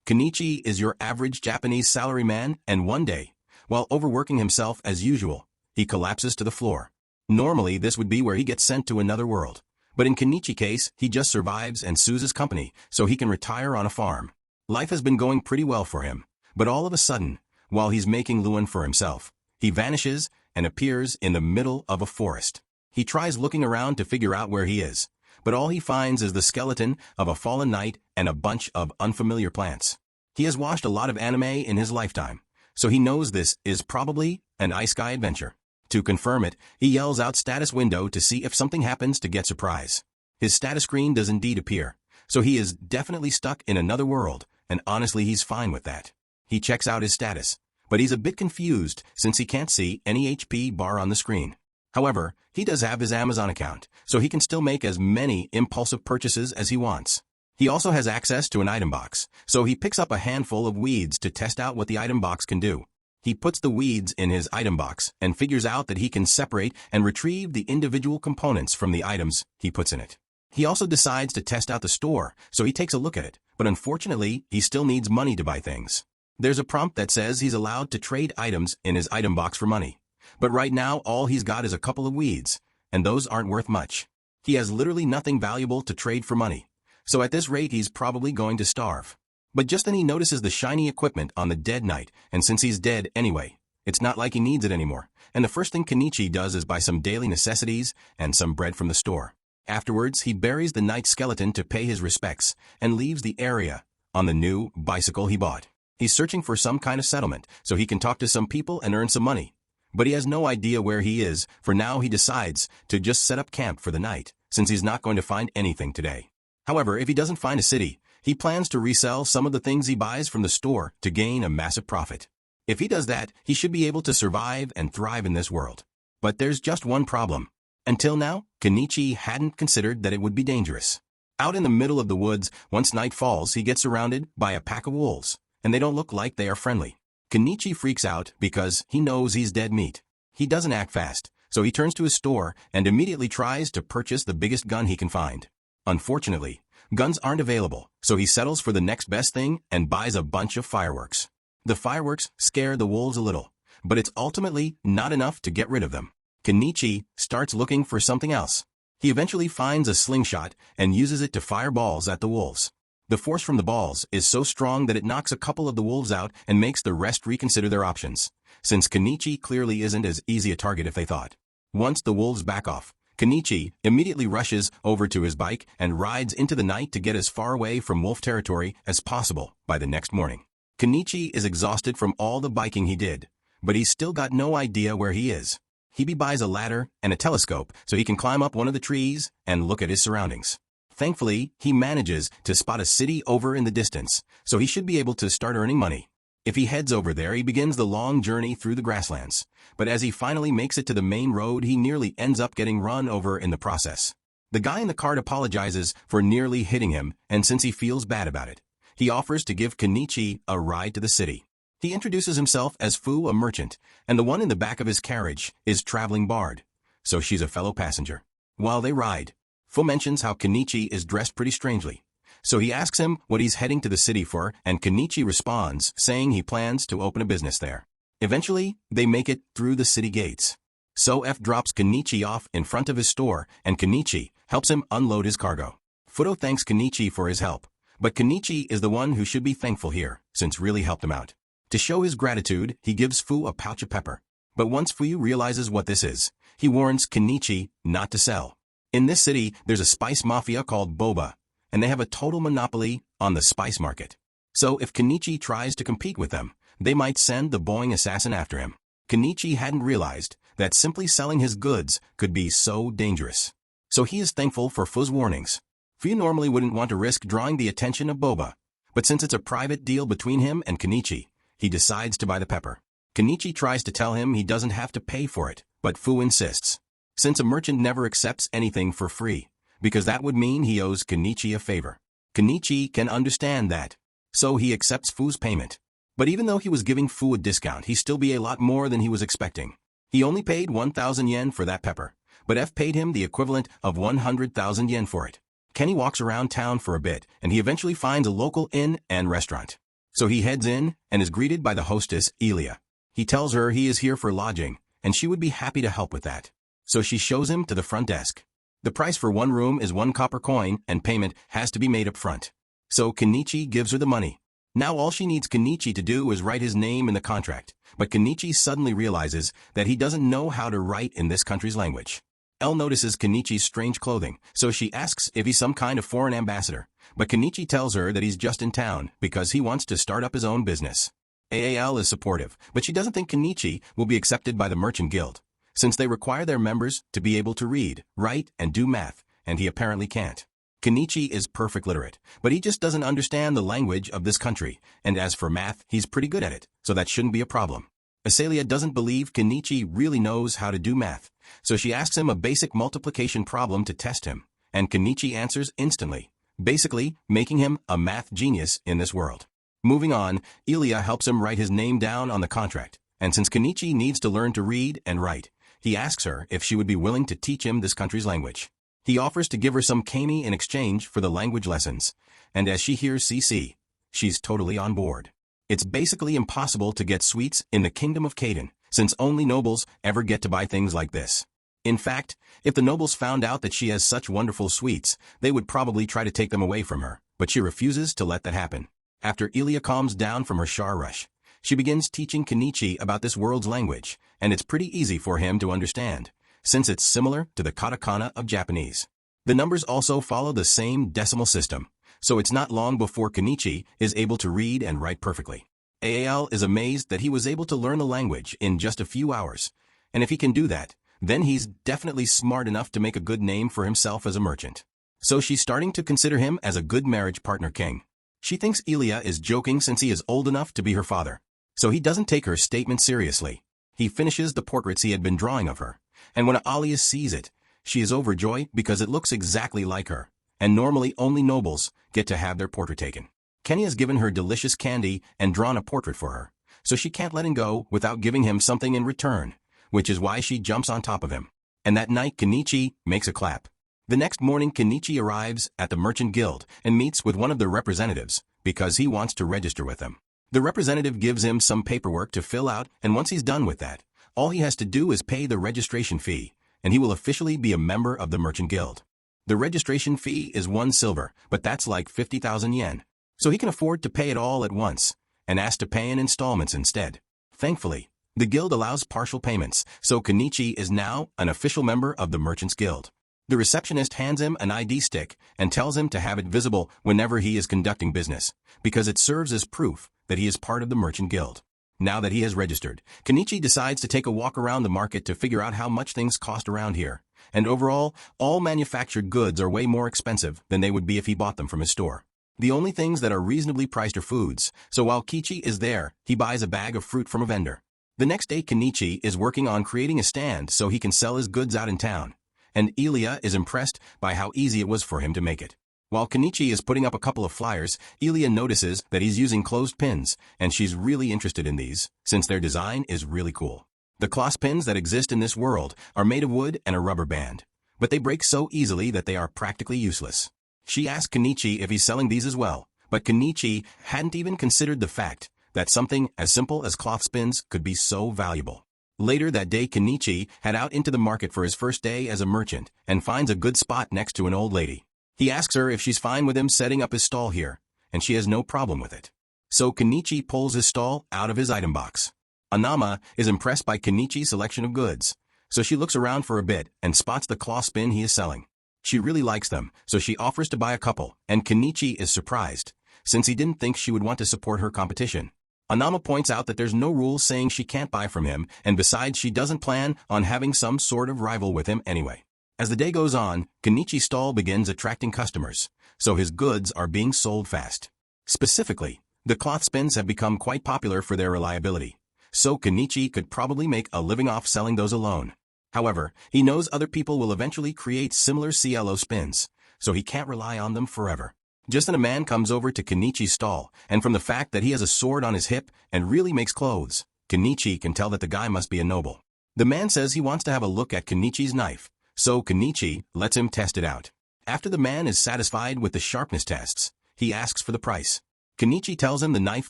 Kenichi is your average Japanese salaryman, and one day, while overworking himself as usual, he collapses to the floor. Normally, this would be where he gets sent to another world. But in Kenichi's case, he just survives and sues his company so he can retire on a farm. Life has been going pretty well for him, but all of a sudden, while he's making Luan for himself, he vanishes and appears in the middle of a forest. He tries looking around to figure out where he is, but all he finds is the skeleton of a fallen knight and a bunch of unfamiliar plants. He has watched a lot of anime in his lifetime, so he knows this is probably an isekai adventure. To confirm it, he yells out status window to see if something happens to get surprise. His status screen does indeed appear, so he is definitely stuck in another world, and honestly he's fine with that. He checks out his status, but he's a bit confused since he can't see any HP bar on the screen. However, he does have his Amazon account, so he can still make as many impulsive purchases as he wants. He also has access to an item box, so he picks up a handful of weeds to test out what the item box can do. He puts the weeds in his item box and figures out that he can separate and retrieve the individual components from the items he puts in it. He also decides to test out the store, so he takes a look at it, but unfortunately, he still needs money to buy things. There's a prompt that says he's allowed to trade items in his item box for money. But right now, all he's got is a couple of weeds, and those aren't worth much. He has literally nothing valuable to trade for money. So at this rate, he's probably going to starve. But just then he notices the shiny equipment on the dead knight, and since he's dead anyway, it's not like he needs it anymore. And the first thing Kenichi does is buy some daily necessities and some bread from the store. Afterwards, he buries the knight's skeleton to pay his respects and leaves the area on the new bicycle he bought. He's searching for some kind of settlement so he can talk to some people and earn some money. But he has no idea where he is. For now, he decides to just set up camp for the night, since he's not going to find anything today. However, if he doesn't find a city, he plans to resell some of the things he buys from the store to gain a massive profit. If he does that, he should be able to survive and thrive in this world. But there's just one problem. Until now, Kenichi hadn't considered that it would be dangerous. Out in the middle of the woods, once night falls, he gets surrounded by a pack of wolves, and they don't look like they are friendly. Kenichi freaks out because he knows he's dead meat. He doesn't act fast, so he turns to his store and immediately tries to purchase the biggest gun he can find. Unfortunately, guns aren't available, so he settles for the next best thing and buys a bunch of fireworks. The fireworks scare the wolves a little, but it's ultimately not enough to get rid of them. Kenichi starts looking for something else. He eventually finds a slingshot and uses it to fire balls at the wolves. The force from the balls is so strong that it knocks a couple of the wolves out and makes the rest reconsider their options, since Kenichi clearly isn't as easy a target if they thought. Once the wolves back off, Kenichi immediately rushes over to his bike and rides into the night to get as far away from wolf territory as possible by the next morning. Kenichi is exhausted from all the biking he did, but he's still got no idea where he is. He buys a ladder and a telescope so he can climb up one of the trees and look at his surroundings. Thankfully, he manages to spot a city over in the distance, so he should be able to start earning money. If he heads over there, he begins the long journey through the grasslands. But as he finally makes it to the main road, he nearly ends up getting run over in the process. The guy in the cart apologizes for nearly hitting him, and since he feels bad about it, he offers to give Kenichi a ride to the city. He introduces himself as Fu, a merchant, and the one in the back of his carriage is Traveling Bard, so she's a fellow passenger. While they ride, Fu mentions how Kenichi is dressed pretty strangely. So he asks him what he's heading to the city for, and Kenichi responds, saying he plans to open a business there. Eventually, they make it through the city gates. So F drops Kenichi off in front of his store, and Kenichi helps him unload his cargo. Fudo thanks Kenichi for his help, but Kenichi is the one who should be thankful here, since really helped him out. To show his gratitude, he gives Fu a pouch of pepper. But once Fu realizes what this is, he warns Kenichi not to sell. In this city, there's a spice mafia called Boba, and they have a total monopoly on the spice market. So if Kenichi tries to compete with them, they might send the Boeing assassin after him. Kenichi hadn't realized that simply selling his goods could be so dangerous. So he is thankful for Fu's warnings. Fu normally wouldn't want to risk drawing the attention of Boba, but since it's a private deal between him and Kenichi, he decides to buy the pepper. Kenichi tries to tell him he doesn't have to pay for it, but Fu insists. Since a merchant never accepts anything for free, because that would mean he owes Kenichi a favor. Kenichi can understand that, so he accepts Fu's payment. But even though he was giving Fu a discount, he still be a lot more than he was expecting. He only paid 1,000 yen for that pepper, but F paid him the equivalent of 100,000 yen for it. Kenny walks around town for a bit, and he eventually finds a local inn and restaurant. So he heads in and is greeted by the hostess, Elia. He tells her he is here for lodging, and she would be happy to help with that. So she shows him to the front desk. The price for one room is 1 copper coin, and payment has to be made up front. So Kenichi gives her the money. Now all she needs Kenichi to do is write his name in the contract, but Kenichi suddenly realizes that he doesn't know how to write in this country's language. Elle notices Kenichi's strange clothing, so she asks if he's some kind of foreign ambassador, but Kenichi tells her that he's just in town because he wants to start up his own business. AAL is supportive, but she doesn't think Kenichi will be accepted by the Merchant Guild, since they require their members to be able to read, write, and do math, and he apparently can't. Kenichi is perfect literate, but he just doesn't understand the language of this country, and as for math, he's pretty good at it, so that shouldn't be a problem. Asalia doesn't believe Kenichi really knows how to do math, so she asks him a basic multiplication problem to test him, and Kenichi answers instantly, basically making him a math genius in this world. Moving on, Elia helps him write his name down on the contract, and since Kenichi needs to learn to read and write, he asks her if she would be willing to teach him this country's language. He offers to give her some kami in exchange for the language lessons, and as she hears CC, she's totally on board. It's basically impossible to get sweets in the kingdom of Caden, since only nobles ever get to buy things like this. In fact, if the nobles found out that she has such wonderful sweets, they would probably try to take them away from her, but she refuses to let that happen. After Elia calms down from her char rush, she begins teaching Kenichi about this world's language, and it's pretty easy for him to understand, since it's similar to the katakana of Japanese. The numbers also follow the same decimal system, so it's not long before Kenichi is able to read and write perfectly. AAL is amazed that he was able to learn the language in just a few hours, and if he can do that, then he's definitely smart enough to make a good name for himself as a merchant. So she's starting to consider him as a good marriage partner king. She thinks Elia is joking since he is old enough to be her father, so he doesn't take her statement seriously. He finishes the portraits he had been drawing of her, and when Alia sees it, she is overjoyed because it looks exactly like her, and normally only nobles get to have their portrait taken. Kenny has given her delicious candy and drawn a portrait for her, so she can't let him go without giving him something in return, which is why she jumps on top of him. And that night Kenichi makes a clap. The next morning Kenichi arrives at the Merchant Guild and meets with one of the representatives because he wants to register with them. The representative gives him some paperwork to fill out, and once he's done with that, all he has to do is pay the registration fee, and he will officially be a member of the Merchant Guild. The registration fee is 1 silver, but that's like 50,000 yen. So he can afford to pay it all at once, and asks to pay in installments instead. Thankfully, the guild allows partial payments, so Kenichi is now an official member of the Merchants Guild. The receptionist hands him an ID stick and tells him to have it visible whenever he is conducting business, because it serves as proof that he is part of the Merchant Guild. Now that he has registered, Kenichi decides to take a walk around the market to figure out how much things cost around here, and overall, all manufactured goods are way more expensive than they would be if he bought them from his store. The only things that are reasonably priced are foods, so while Kichi is there, he buys a bag of fruit from a vendor. The next day Kenichi is working on creating a stand so he can sell his goods out in town, and Elia is impressed by how easy it was for him to make it. While Kenichi is putting up a couple of flyers, Elia notices that he's using closed pins, and she's really interested in these, since their design is really cool. The clothespins that exist in this world are made of wood and a rubber band, but they break so easily that they are practically useless. She asks Kenichi if he's selling these as well, but Kenichi hadn't even considered the fact that something as simple as clothespins could be so valuable. Later that day Kenichi head out into the market for his first day as a merchant and finds a good spot next to an old lady. He asks her if she's fine with him setting up his stall here, and she has no problem with it. So Kenichi pulls his stall out of his item box. Anama is impressed by Kenichi's selection of goods, so she looks around for a bit and spots the clothespin he is selling. She really likes them, so she offers to buy a couple, and Kenichi is surprised, since he didn't think she would want to support her competition. Anama points out that there's no rule saying she can't buy from him, and besides she doesn't plan on having some sort of rival with him anyway. As the day goes on, Kenichi's stall begins attracting customers, so his goods are being sold fast. Specifically, the clothespins have become quite popular for their reliability, so Kenichi could probably make a living off selling those alone. However, he knows other people will eventually create similar CLO spins, so he can't rely on them forever. Just then a man comes over to Kenichi's stall, and from the fact that he has a sword on his hip and really makes clothes, Kenichi can tell that the guy must be a noble. The man says he wants to have a look at Kenichi's knife, so Kenichi lets him test it out. After the man is satisfied with the sharpness tests, he asks for the price. Kenichi tells him the knife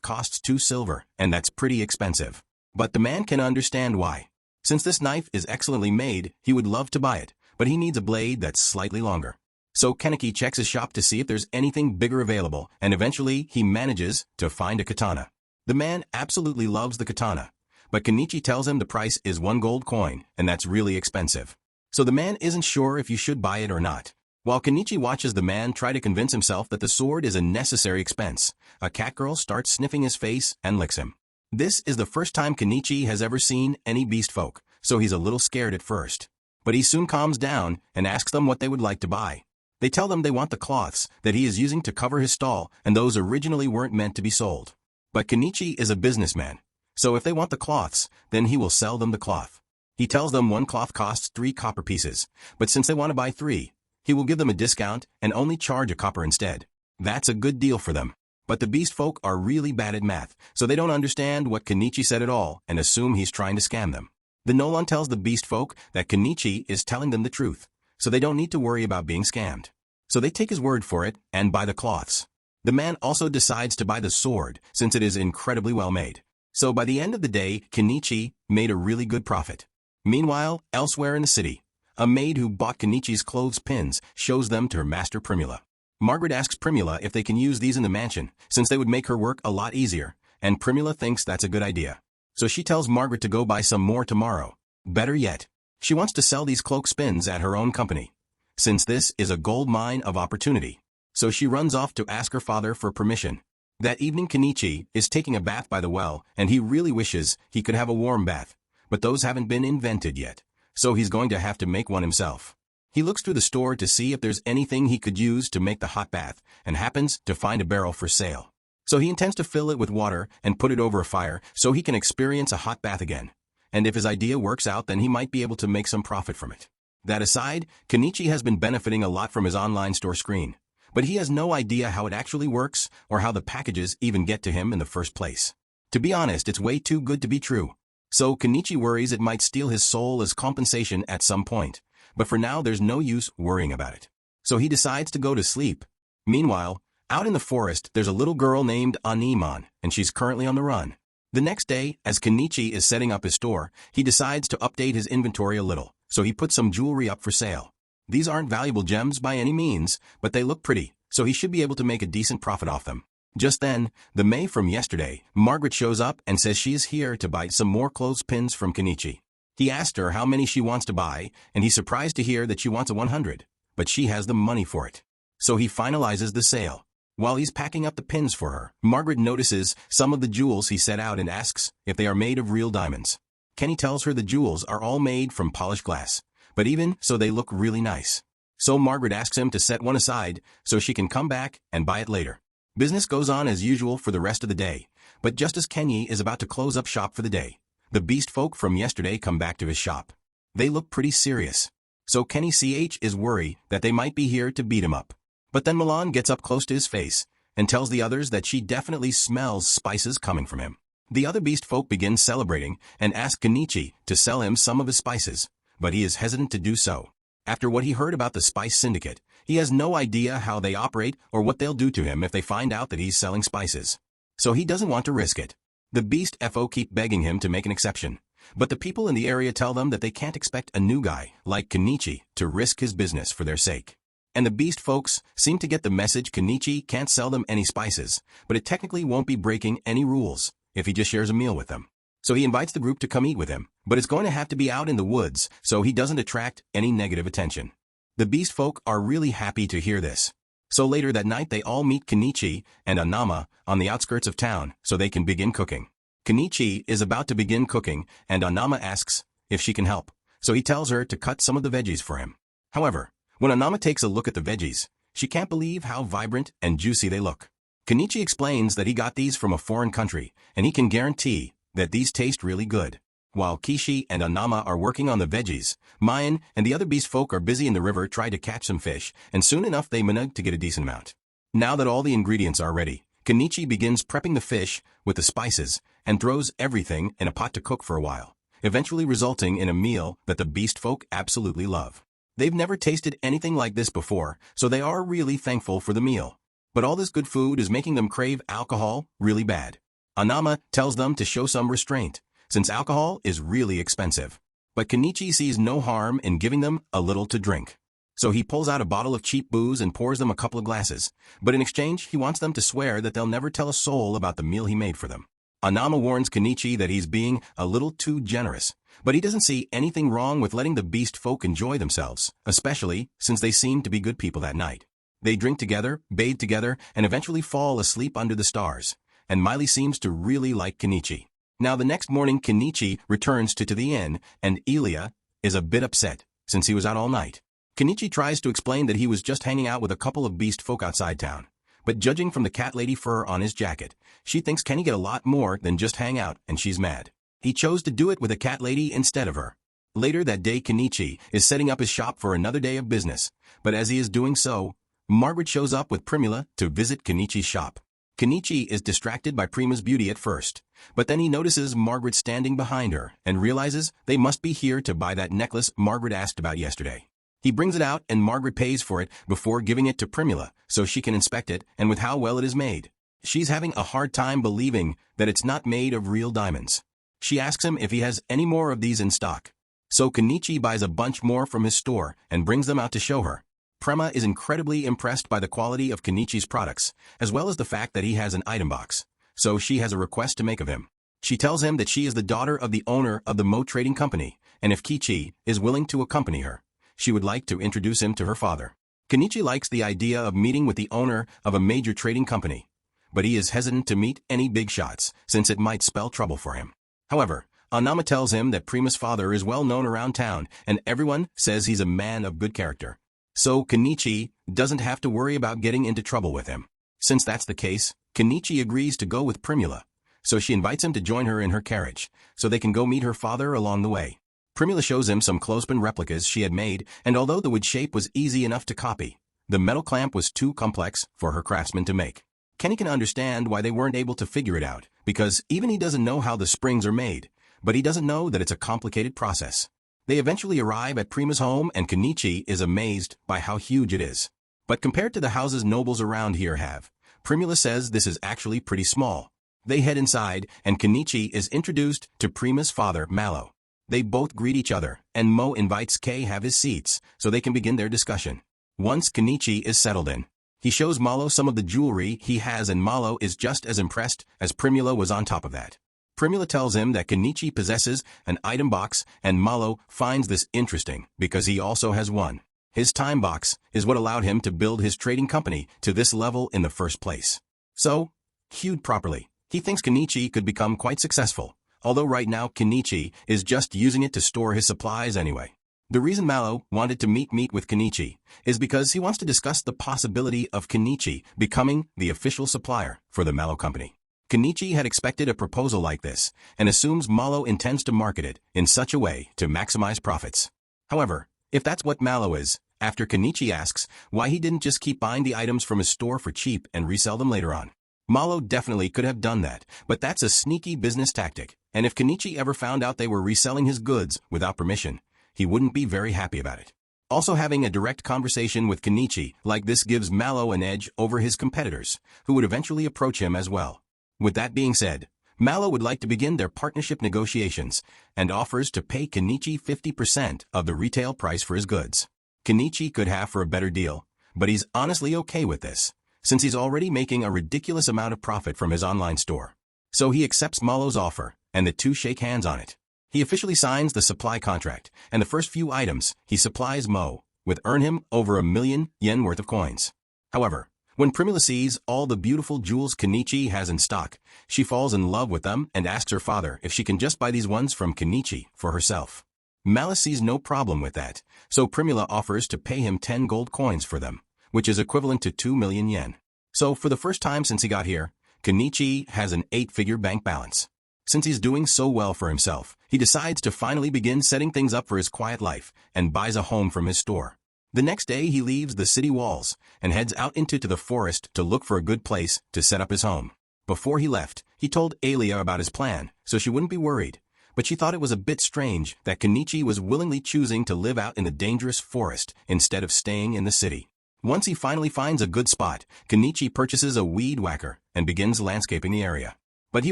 costs 2 silver, and that's pretty expensive. But the man can understand why. Since this knife is excellently made, he would love to buy it, but he needs a blade that's slightly longer. So Kenichi checks his shop to see if there's anything bigger available, and eventually he manages to find a katana. The man absolutely loves the katana, but Kenichi tells him the price is 1 gold coin, and that's really expensive. So the man isn't sure if you should buy it or not. While Kenichi watches the man try to convince himself that the sword is a necessary expense, a cat girl starts sniffing his face and licks him. This is the first time Kenichi has ever seen any beast folk, so he's a little scared at first. But he soon calms down and asks them what they would like to buy. They tell them they want the cloths that he is using to cover his stall, and those originally weren't meant to be sold. But Kenichi is a businessman, so if they want the cloths, then he will sell them the cloth. He tells them 1 cloth costs 3 copper pieces, but since they want to buy 3, he will give them a discount and only charge a copper instead. That's a good deal for them. But the beast folk are really bad at math, so they don't understand what Kenichi said at all and assume he's trying to scam them. The Nolan tells the beast folk that Kenichi is telling them the truth, so they don't need to worry about being scammed. So they take his word for it and buy the cloths. The man also decides to buy the sword since it is incredibly well made. So by the end of the day, Kenichi made a really good profit. Meanwhile, elsewhere in the city, a maid who bought Kenichi's clothes pins shows them to her master Primula. Margaret asks Primula if they can use these in the mansion, since they would make her work a lot easier, and Primula thinks that's a good idea. So she tells Margaret to go buy some more tomorrow. Better yet, she wants to sell these cloak spins at her own company, since this is a gold mine of opportunity. So she runs off to ask her father for permission. That evening Kenichi is taking a bath by the well, and he really wishes he could have a warm bath, but those haven't been invented yet, so he's going to have to make one himself. He looks through the store to see if there's anything he could use to make the hot bath, and happens to find a barrel for sale. So he intends to fill it with water and put it over a fire so he can experience a hot bath again. And if his idea works out, then he might be able to make some profit from it. That aside, Kenichi has been benefiting a lot from his online store screen, but he has no idea how it actually works or how the packages even get to him in the first place. To be honest, it's way too good to be true. So Kenichi worries it might steal his soul as compensation at some point, but for now there's no use worrying about it. So he decides to go to sleep. Meanwhile, out in the forest there's a little girl named Animon, and she's currently on the run. The next day, as Kenichi is setting up his store, he decides to update his inventory a little, so he puts some jewelry up for sale. These aren't valuable gems by any means, but they look pretty, so he should be able to make a decent profit off them. Just then, the May from yesterday, Margaret shows up and says she is here to buy some more clothespins from Kenichi. He asked her how many she wants to buy, and he's surprised to hear that she wants 100, but she has the money for it. So he finalizes the sale. While he's packing up the pins for her, Margaret notices some of the jewels he set out and asks if they are made of real diamonds. Kenny tells her the jewels are all made from polished glass, but even so they look really nice. So Margaret asks him to set one aside so she can come back and buy it later. Business goes on as usual for the rest of the day, but just as Kenny is about to close up shop for the day, the beast folk from yesterday come back to his shop. They look pretty serious. So Kenny is worried that they might be here to beat him up. But then Milan gets up close to his face and tells the others that she definitely smells spices coming from him. The other beast folk begin celebrating and ask Kenichi to sell him some of his spices, but he is hesitant to do so. After what he heard about the Spice Syndicate, he has no idea how they operate or what they'll do to him if they find out that he's selling spices. So he doesn't want to risk it. The beast FO keep begging him to make an exception, but the people in the area tell them that they can't expect a new guy like Kenichi to risk his business for their sake. And the beast folks seem to get the message Kenichi can't sell them any spices, but it technically won't be breaking any rules if he just shares a meal with them. So he invites the group to come eat with him, but it's going to have to be out in the woods so he doesn't attract any negative attention. The beast folk are really happy to hear this. So later that night they all meet Kenichi and Anama on the outskirts of town so they can begin cooking. Kenichi is about to begin cooking and Anama asks if she can help, so he tells her to cut some of the veggies for him. However, when Anama takes a look at the veggies, she can't believe how vibrant and juicy they look. Kenichi explains that he got these from a foreign country, and he can guarantee that these taste really good. While Kishi and Anama are working on the veggies, Mayan and the other beast folk are busy in the river trying to catch some fish, and soon enough they manage to get a decent amount. Now that all the ingredients are ready, Kenichi begins prepping the fish with the spices and throws everything in a pot to cook for a while, eventually resulting in a meal that the beast folk absolutely love. They've never tasted anything like this before, so they are really thankful for the meal. But all this good food is making them crave alcohol really bad. Anama tells them to show some restraint, since alcohol is really expensive. But Kenichi sees no harm in giving them a little to drink. So he pulls out a bottle of cheap booze and pours them a couple of glasses, but in exchange he wants them to swear that they'll never tell a soul about the meal he made for them. Anama warns Kenichi that he's being a little too generous, but he doesn't see anything wrong with letting the beast folk enjoy themselves, especially since they seem to be good people that night. They drink together, bathe together, and eventually fall asleep under the stars, and Miley seems to really like Kenichi. Now the next morning Kenichi returns to the inn, and Elia is a bit upset, since he was out all night. Kenichi tries to explain that he was just hanging out with a couple of beast folk outside town, but judging from the cat lady fur on his jacket, she thinks Kenny get a lot more than just hang out, and she's mad. He chose to do it with a cat lady instead of her. Later that day Kenichi is setting up his shop for another day of business, but as he is doing so, Margaret shows up with Primula to visit Kenichi's shop. Kenichi is distracted by Prima's beauty at first, but then he notices Margaret standing behind her and realizes they must be here to buy that necklace Margaret asked about yesterday. He brings it out and Margaret pays for it before giving it to Primula so she can inspect it, and with how well it is made, she's having a hard time believing that it's not made of real diamonds. She asks him if he has any more of these in stock. So Kenichi buys a bunch more from his store and brings them out to show her. Prema is incredibly impressed by the quality of Kenichi's products, as well as the fact that he has an item box, so she has a request to make of him. She tells him that she is the daughter of the owner of the Mo Trading Company, and if Kichi is willing to accompany her, she would like to introduce him to her father. Kenichi likes the idea of meeting with the owner of a major trading company, but he is hesitant to meet any big shots, since it might spell trouble for him. However, Anama tells him that Prima's father is well known around town, and everyone says he's a man of good character. So Kenichi doesn't have to worry about getting into trouble with him. Since that's the case, Kenichi agrees to go with Primula, so she invites him to join her in her carriage, so they can go meet her father along the way. Primula shows him some clothespin replicas she had made, and although the wood shape was easy enough to copy, the metal clamp was too complex for her craftsman to make. Kenny can understand why they weren't able to figure it out, because even he doesn't know how the springs are made, but he doesn't know that it's a complicated process. They eventually arrive at Prima's home and Kenichi is amazed by how huge it is. But compared to the houses nobles around here have, Primula says this is actually pretty small. They head inside and Kenichi is introduced to Prima's father, Malo. They both greet each other, and Mo invites Kei have his seats so they can begin their discussion. Once Kenichi is settled in, he shows Malo some of the jewelry he has, and Malo is just as impressed as Primula was on top of that. Primula tells him that Kenichi possesses an item box, and Malo finds this interesting because he also has one. His time box is what allowed him to build his trading company to this level in the first place. So, cued properly, he thinks Kenichi could become quite successful, although right now Kenichi is just using it to store his supplies anyway. The reason Malo wanted to meet with Kenichi is because he wants to discuss the possibility of Kenichi becoming the official supplier for the Malo company. Kenichi had expected a proposal like this, and assumes Malo intends to market it in such a way to maximize profits. However, if that's what Malo is, after Kenichi asks why he didn't just keep buying the items from his store for cheap and resell them later on. Malo definitely could have done that, but that's a sneaky business tactic, and if Kenichi ever found out they were reselling his goods without permission, he wouldn't be very happy about it. Also, having a direct conversation with Kenichi like this gives Malo an edge over his competitors, who would eventually approach him as well. With that being said, Malo would like to begin their partnership negotiations and offers to pay Kenichi 50% of the retail price for his goods. Kenichi could have for a better deal, but he's honestly okay with this, since he's already making a ridiculous amount of profit from his online store. So he accepts Malo's offer, and the two shake hands on it. He officially signs the supply contract, and the first few items he supplies Mo would earn him over 1,000,000 yen worth of coins. However, when Primula sees all the beautiful jewels Kenichi has in stock, she falls in love with them and asks her father if she can just buy these ones from Kenichi for herself. Malice sees no problem with that, so Primula offers to pay him 10 gold coins for them, which is equivalent to 2,000,000 yen. So for the first time since he got here, Kenichi has an 8-figure bank balance. Since he's doing so well for himself, he decides to finally begin setting things up for his quiet life and buys a home from his store. The next day he leaves the city walls and heads out into the forest to look for a good place to set up his home. Before he left, he told Alia about his plan so she wouldn't be worried, but she thought it was a bit strange that Kenichi was willingly choosing to live out in the dangerous forest instead of staying in the city. Once he finally finds a good spot, Kenichi purchases a weed whacker and begins landscaping the area. But he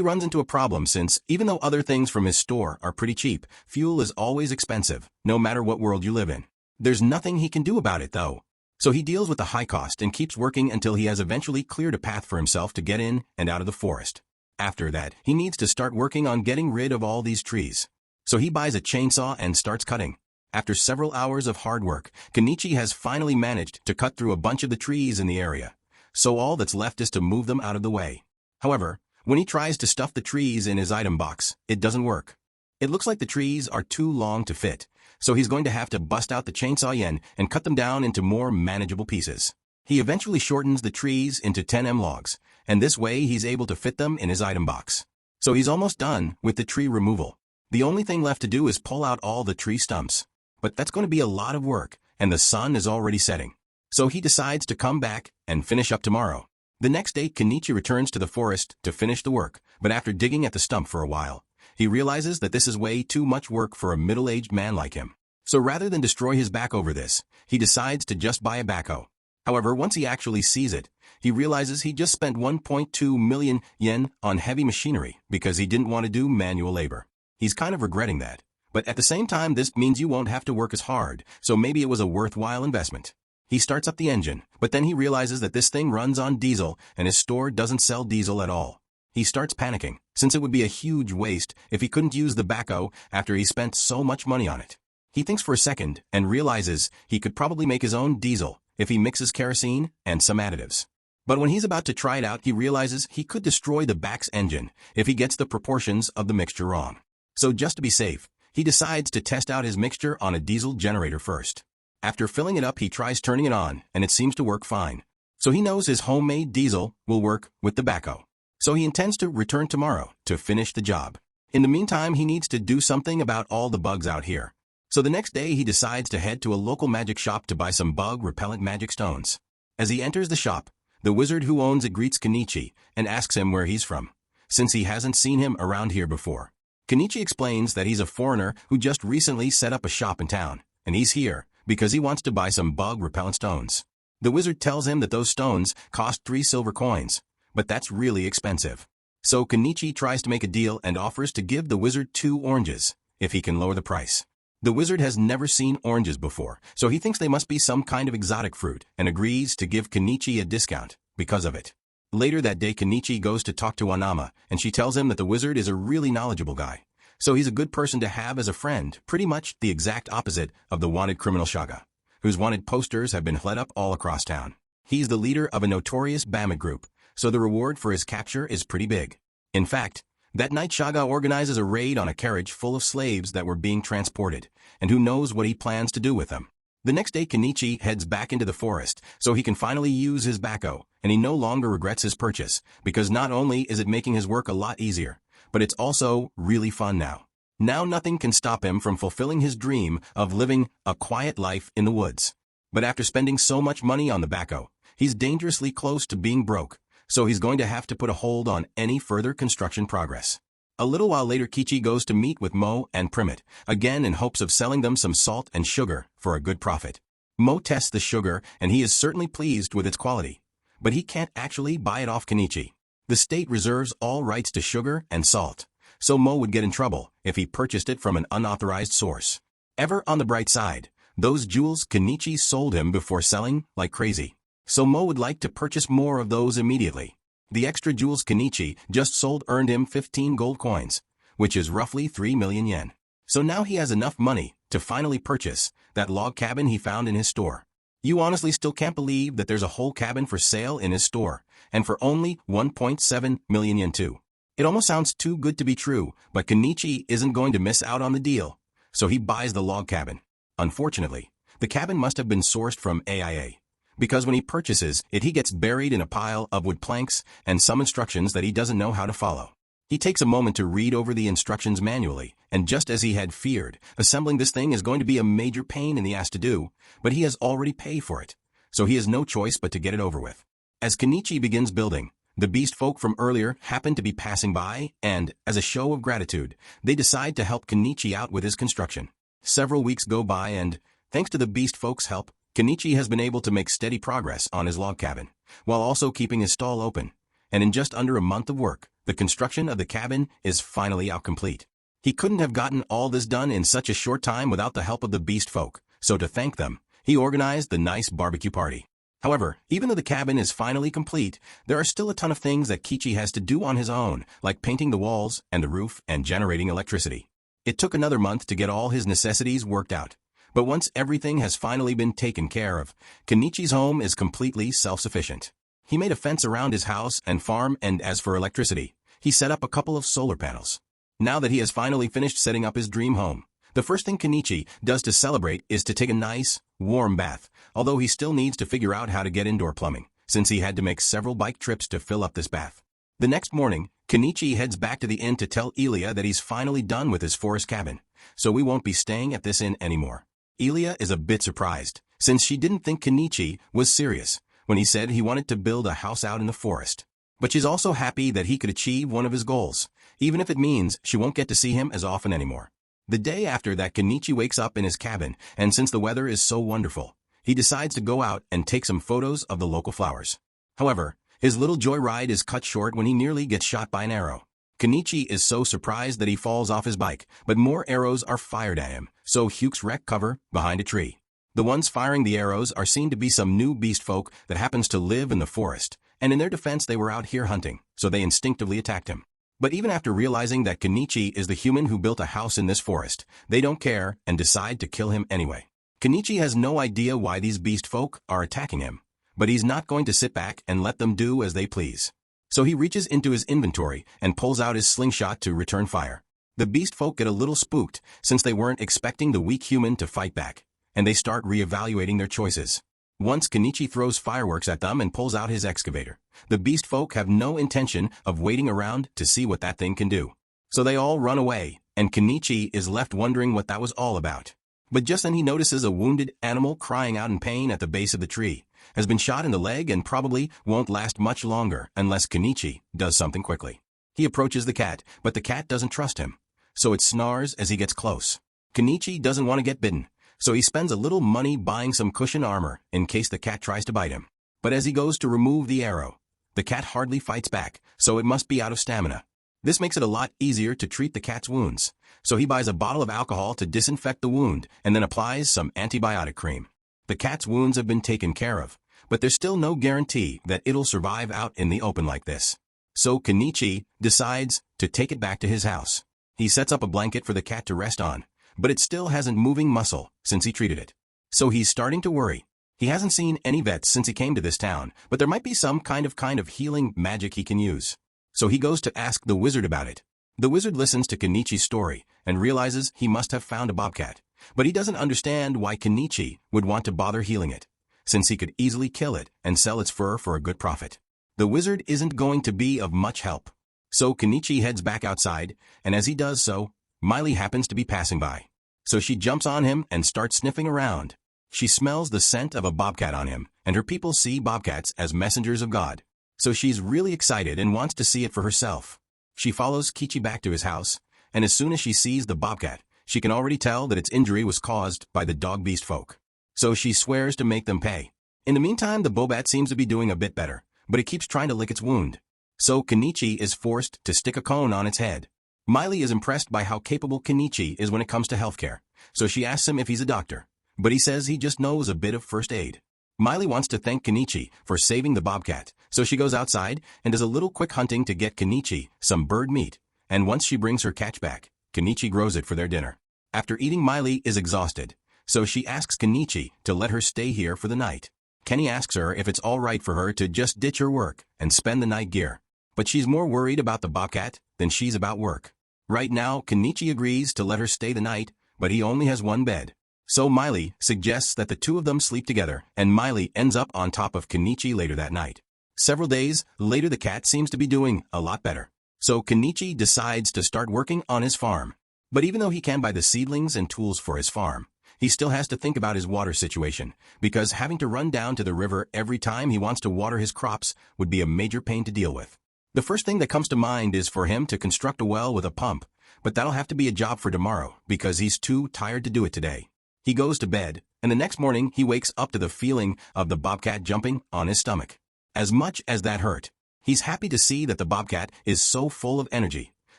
runs into a problem since, even though other things from his store are pretty cheap, fuel is always expensive, no matter what world you live in. There's nothing he can do about it though. So he deals with the high cost and keeps working until he has eventually cleared a path for himself to get in and out of the forest. After that, he needs to start working on getting rid of all these trees. So he buys a chainsaw and starts cutting. After several hours of hard work, Kenichi has finally managed to cut through a bunch of the trees in the area. So all that's left is to move them out of the way. However, when he tries to stuff the trees in his item box, it doesn't work. It looks like the trees are too long to fit, so he's going to have to bust out the chainsaw yen and cut them down into more manageable pieces. He eventually shortens the trees into 10 logs, and this way he's able to fit them in his item box. So he's almost done with the tree removal. The only thing left to do is pull out all the tree stumps. But that's going to be a lot of work, and the sun is already setting. So he decides to come back and finish up tomorrow. The next day, Kenichi returns to the forest to finish the work, but after digging at the stump for a while, he realizes that this is way too much work for a middle-aged man like him. So rather than destroy his back over this, he decides to just buy a backhoe. However, once he actually sees it, he realizes he just spent 1.2 million yen on heavy machinery because he didn't want to do manual labor. He's kind of regretting that. But at the same time, this means you won't have to work as hard, so maybe it was a worthwhile investment. He starts up the engine, but then he realizes that this thing runs on diesel and his store doesn't sell diesel at all. He starts panicking, since it would be a huge waste if he couldn't use the backhoe after he spent so much money on it. He thinks for a second and realizes he could probably make his own diesel if he mixes kerosene and some additives. But when he's about to try it out, he realizes he could destroy the back's engine if he gets the proportions of the mixture wrong. So just to be safe, he decides to test out his mixture on a diesel generator first. After filling it up, he tries turning it on, and it seems to work fine. So he knows his homemade diesel will work with the backhoe. So he intends to return tomorrow to finish the job. In the meantime, he needs to do something about all the bugs out here. So the next day, he decides to head to a local magic shop to buy some bug-repellent magic stones. As he enters the shop, the wizard who owns it greets Kenichi and asks him where he's from, since he hasn't seen him around here before. Kenichi explains that he's a foreigner who just recently set up a shop in town, and he's here because he wants to buy some bug-repellent stones. The wizard tells him that those stones cost 3 silver coins, but that's really expensive. So Kenichi tries to make a deal and offers to give the wizard 2 oranges if he can lower the price. The wizard has never seen oranges before, so he thinks they must be some kind of exotic fruit and agrees to give Kenichi a discount because of it. Later that day, Kenichi goes to talk to Wanama, and she tells him that the wizard is a really knowledgeable guy. So he's a good person to have as a friend, pretty much the exact opposite of the wanted criminal Shaga, whose wanted posters have been held up all across town. He's the leader of a notorious bandit group, so the reward for his capture is pretty big. In fact, that night Shaga organizes a raid on a carriage full of slaves that were being transported, and who knows what he plans to do with them. The next day, Kenichi heads back into the forest so he can finally use his backhoe, and he no longer regrets his purchase, because not only is it making his work a lot easier, but it's also really fun now. Now nothing can stop him from fulfilling his dream of living a quiet life in the woods. But after spending so much money on the backhoe, he's dangerously close to being broke, so he's going to have to put a hold on any further construction progress. A little while later, Kichi goes to meet with Mo and Primit, again in hopes of selling them some salt and sugar for a good profit. Mo tests the sugar, and he is certainly pleased with its quality, but he can't actually buy it off Kenichi. The state reserves all rights to sugar and salt, so Mo would get in trouble if he purchased it from an unauthorized source. Ever on the bright side, those jewels Kenichi sold him before selling like crazy, so Mo would like to purchase more of those immediately. The extra jewels Kenichi just sold earned him 15 gold coins, which is roughly 3 million yen. So now he has enough money to finally purchase that log cabin he found in his store. You honestly still can't believe that there's a whole cabin for sale in his store, and for only 1.7 million yen too. It almost sounds too good to be true, but Kenichi isn't going to miss out on the deal, so he buys the log cabin. Unfortunately, the cabin must have been sourced from AIA, because when he purchases it, he gets buried in a pile of wood planks and some instructions that he doesn't know how to follow. He takes a moment to read over the instructions manually, and just as he had feared, assembling this thing is going to be a major pain in the ass to do, but he has already paid for it, so he has no choice but to get it over with. As Kenichi begins building, the beast folk from earlier happen to be passing by, and, as a show of gratitude, they decide to help Kenichi out with his construction. Several weeks go by and, thanks to the beast folks' help, Kenichi has been able to make steady progress on his log cabin, while also keeping his stall open, and in just under a month of work, the construction of the cabin is finally out complete. He couldn't have gotten all this done in such a short time without the help of the beast folk, so to thank them, he organized the nice barbecue party. However, even though the cabin is finally complete, there are still a ton of things that Kichi has to do on his own, like painting the walls and the roof and generating electricity. It took another month to get all his necessities worked out. But once everything has finally been taken care of, Kenichi's home is completely self-sufficient. He made a fence around his house and farm, and as for electricity, he set up a couple of solar panels. Now that he has finally finished setting up his dream home, the first thing Kenichi does to celebrate is to take a nice, warm bath, although he still needs to figure out how to get indoor plumbing, since he had to make several bike trips to fill up this bath. The next morning, Kenichi heads back to the inn to tell Ilya that he's finally done with his forest cabin, so we won't be staying at this inn anymore. Ilya is a bit surprised, since she didn't think Kenichi was serious when he said he wanted to build a house out in the forest. But she's also happy that he could achieve one of his goals, even if it means she won't get to see him as often anymore. The day after that, Kenichi wakes up in his cabin, and since the weather is so wonderful, he decides to go out and take some photos of the local flowers. However, his little joyride is cut short when he nearly gets shot by an arrow. Kenichi is so surprised that he falls off his bike, but more arrows are fired at him, so Hukes wreck cover behind a tree. The ones firing the arrows are seen to be some new beast folk that happens to live in the forest, and in their defense they were out here hunting, so they instinctively attacked him. But even after realizing that Kenichi is the human who built a house in this forest, they don't care and decide to kill him anyway. Kenichi has no idea why these beast folk are attacking him, but he's not going to sit back and let them do as they please. So he reaches into his inventory and pulls out his slingshot to return fire. The beast folk get a little spooked since they weren't expecting the weak human to fight back, and they start re-evaluating their choices. Once Kenichi throws fireworks at them and pulls out his excavator, the beast folk have no intention of waiting around to see what that thing can do. So they all run away, and Kenichi is left wondering what that was all about. But just then he notices a wounded animal crying out in pain at the base of the tree, has been shot in the leg and probably won't last much longer unless Kenichi does something quickly. He approaches the cat, but the cat doesn't trust him, so it snarls as he gets close. Kenichi doesn't want to get bitten, so he spends a little money buying some cushion armor in case the cat tries to bite him. But as he goes to remove the arrow, the cat hardly fights back, so it must be out of stamina. This makes it a lot easier to treat the cat's wounds, so he buys a bottle of alcohol to disinfect the wound and then applies some antibiotic cream. The cat's wounds have been taken care of, but there's still no guarantee that it'll survive out in the open like this. So Kenichi decides to take it back to his house. He sets up a blanket for the cat to rest on, but it still hasn't moving muscle since he treated it. So he's starting to worry. He hasn't seen any vets since he came to this town, but there might be some kind of healing magic he can use. So he goes to ask the wizard about it. The wizard listens to Kenichi's story and realizes he must have found a bobcat, but he doesn't understand why Kenichi would want to bother healing it, since he could easily kill it and sell its fur for a good profit. The wizard isn't going to be of much help. So Kenichi heads back outside, and as he does so, Miley happens to be passing by. So she jumps on him and starts sniffing around. She smells the scent of a bobcat on him, and her people see bobcats as messengers of God. So she's really excited and wants to see it for herself. She follows Kichi back to his house, and as soon as she sees the bobcat, she can already tell that its injury was caused by the dog beast folk. So she swears to make them pay. In the meantime, the bobat seems to be doing a bit better, but it keeps trying to lick its wound. So Kenichi is forced to stick a cone on its head. Miley is impressed by how capable Kenichi is when it comes to healthcare, so she asks him if he's a doctor, but he says he just knows a bit of first aid. Miley wants to thank Kenichi for saving the bobcat, so she goes outside and does a little quick hunting to get Kenichi some bird meat, and once she brings her catch back, Kenichi grows it for their dinner. After eating, Miley is exhausted, so she asks Kenichi to let her stay here for the night. Kenny asks her if it's all right for her to just ditch her work and spend the night gear, but she's more worried about the bobcat than she's about work. Right now, Kenichi agrees to let her stay the night, but he only has one bed. So Miley suggests that the two of them sleep together, and Miley ends up on top of Kenichi later that night. Several days later, the cat seems to be doing a lot better. So Kenichi decides to start working on his farm. But even though he can buy the seedlings and tools for his farm, he still has to think about his water situation, because having to run down to the river every time he wants to water his crops would be a major pain to deal with. The first thing that comes to mind is for him to construct a well with a pump, but that'll have to be a job for tomorrow because he's too tired to do it today. He goes to bed, and the next morning he wakes up to the feeling of the bobcat jumping on his stomach. As much as that hurt, he's happy to see that the bobcat is so full of energy,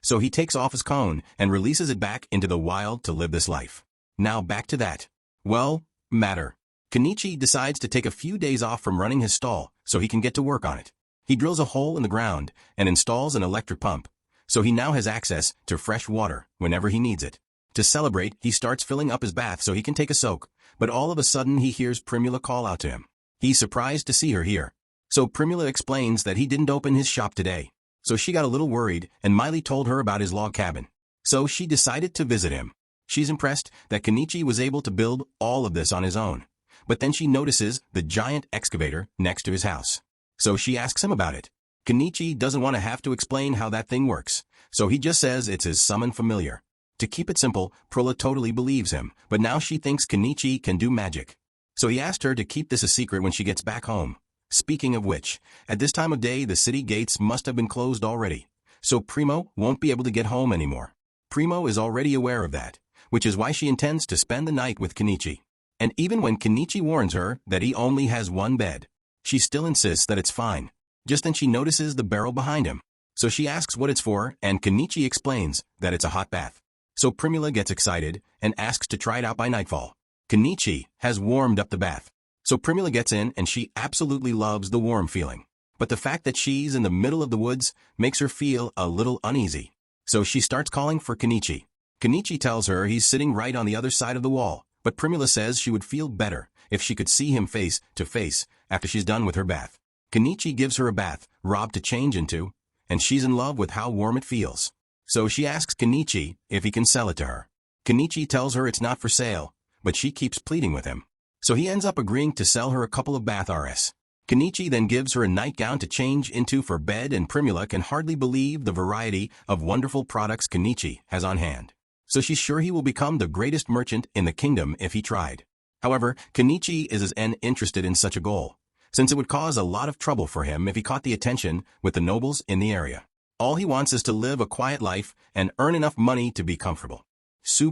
so he takes off his cone and releases it back into the wild to live this life. Now back to that. Well, matter. Kenichi decides to take a few days off from running his stall so he can get to work on it. He drills a hole in the ground and installs an electric pump, so he now has access to fresh water whenever he needs it. To celebrate, he starts filling up his bath so he can take a soak, but all of a sudden he hears Primula call out to him. He's surprised to see her here. So Primula explains that he didn't open his shop today. So she got a little worried, and Miley told her about his log cabin. So she decided to visit him. She's impressed that Kenichi was able to build all of this on his own. But then she notices the giant excavator next to his house. So she asks him about it. Kenichi doesn't want to have to explain how that thing works, so he just says it's his summon familiar. To keep it simple, Prula totally believes him, but now she thinks Kenichi can do magic. So he asked her to keep this a secret when she gets back home. Speaking of which, at this time of day the city gates must have been closed already, so Primo won't be able to get home anymore. Primo is already aware of that, which is why she intends to spend the night with Kenichi. And even when Kenichi warns her that he only has one bed, she still insists that it's fine. Just then she notices the barrel behind him. So she asks what it's for, and Kenichi explains that it's a hot bath. So Primula gets excited and asks to try it out by nightfall. Kenichi has warmed up the bath. So Primula gets in and she absolutely loves the warm feeling. But the fact that she's in the middle of the woods makes her feel a little uneasy. So she starts calling for Kenichi. Kenichi tells her he's sitting right on the other side of the wall, but Primula says she would feel better if she could see him face to face after she's done with her bath. Kenichi gives her a bath robe to change into, and she's in love with how warm it feels. So she asks Kenichi if he can sell it to her. Kenichi tells her it's not for sale, but she keeps pleading with him. So he ends up agreeing to sell her a couple of bath Rs. Kenichi then gives her a nightgown to change into for bed, and Primula can hardly believe the variety of wonderful products Kenichi has on hand. So she's sure he will become the greatest merchant in the kingdom if he tried. However, Kenichi is as interested in such a goal, since it would cause a lot of trouble for him if he caught the attention with the nobles in the area. All he wants is to live a quiet life and earn enough money to be comfortable.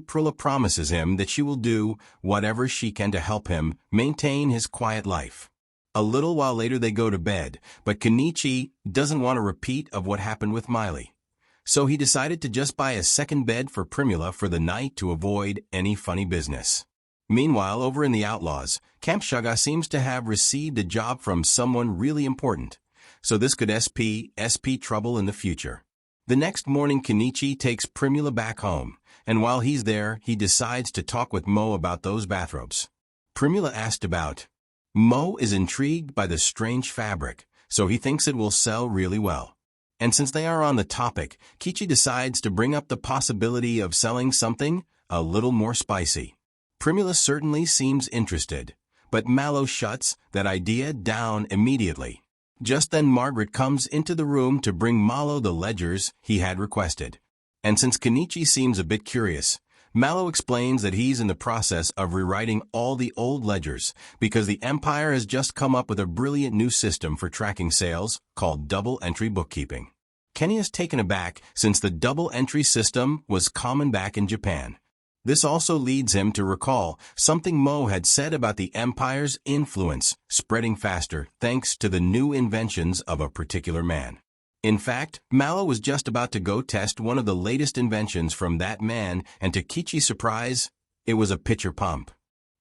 Prula promises him that she will do whatever she can to help him maintain his quiet life. A little while later they go to bed, but Kenichi doesn't want a repeat of what happened with Miley. So he decided to just buy a second bed for Primula for the night to avoid any funny business. Meanwhile, over in the Outlaws, Camp Shuga seems to have received a job from someone really important, so this could SP trouble in the future. The next morning Kenichi takes Primula back home, and while he's there, he decides to talk with Mo about those bathrobes. Primula asked about. Mo is intrigued by the strange fabric, so he thinks it will sell really well. And since they are on the topic, Kichi decides to bring up the possibility of selling something a little more spicy. Primula certainly seems interested, but Mallow shuts that idea down immediately. Just then Margaret comes into the room to bring Mallow the ledgers he had requested. And since Kenichi seems a bit curious, Mallow explains that he's in the process of rewriting all the old ledgers because the Empire has just come up with a brilliant new system for tracking sales called double-entry bookkeeping. Kenny is taken aback since the double-entry system was common back in Japan. This also leads him to recall something Mo had said about the Empire's influence spreading faster thanks to the new inventions of a particular man. In fact, Mallow was just about to go test one of the latest inventions from that man, and to Kichi's surprise, it was a pitcher pump.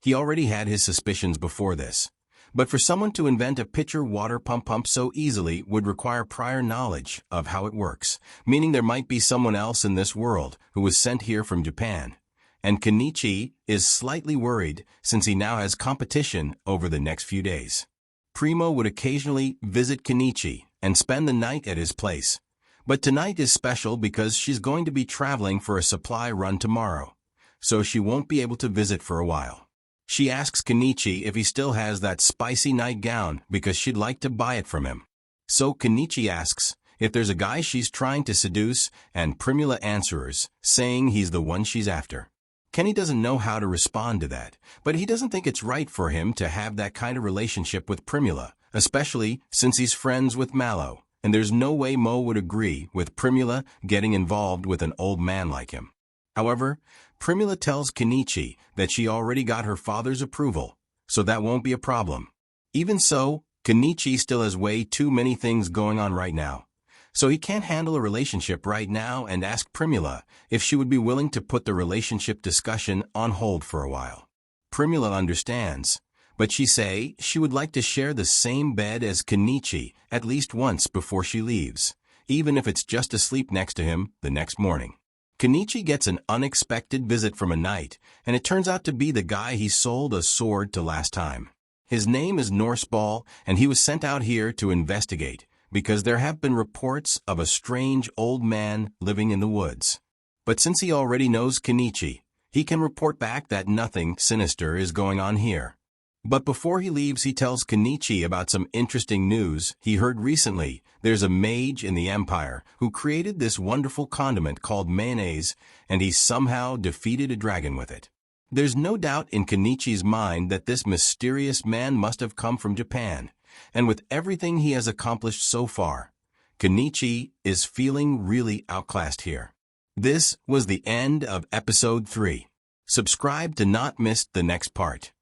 He already had his suspicions before this, but for someone to invent a pitcher water pump so easily would require prior knowledge of how it works, meaning there might be someone else in this world who was sent here from Japan. And Kenichi is slightly worried since he now has competition over the next few days. Primo would occasionally visit Kenichi and spend the night at his place. But tonight is special because she's going to be traveling for a supply run tomorrow, so she won't be able to visit for a while. She asks Kenichi if he still has that spicy nightgown because she'd like to buy it from him. So Kenichi asks if there's a guy she's trying to seduce, and Primula answers, saying he's the one she's after. Kenny doesn't know how to respond to that, but he doesn't think it's right for him to have that kind of relationship with Primula, especially since he's friends with Mallow, and there's no way Mo would agree with Primula getting involved with an old man like him. However, Primula tells Kenichi that she already got her father's approval, so that won't be a problem. Even so, Kenichi still has way too many things going on right now, so he can't handle a relationship right now and asks Primula if she would be willing to put the relationship discussion on hold for a while. Primula understands, but she say she would like to share the same bed as Kenichi at least once before she leaves, even if it's just to sleep next to him the next morning. Kenichi gets an unexpected visit from a knight, and it turns out to be the guy he sold a sword to last time. His name is Norseball, and he was sent out here to investigate, because there have been reports of a strange old man living in the woods. But since he already knows Kenichi, he can report back that nothing sinister is going on here. But before he leaves, he tells Kenichi about some interesting news he heard recently. There's a mage in the Empire who created this wonderful condiment called mayonnaise, and he somehow defeated a dragon with it. There's no doubt in Kenichi's mind that this mysterious man must have come from Japan, and with everything he has accomplished so far, Kenichi is feeling really outclassed here. This was the end of episode 3. Subscribe to not miss the next part.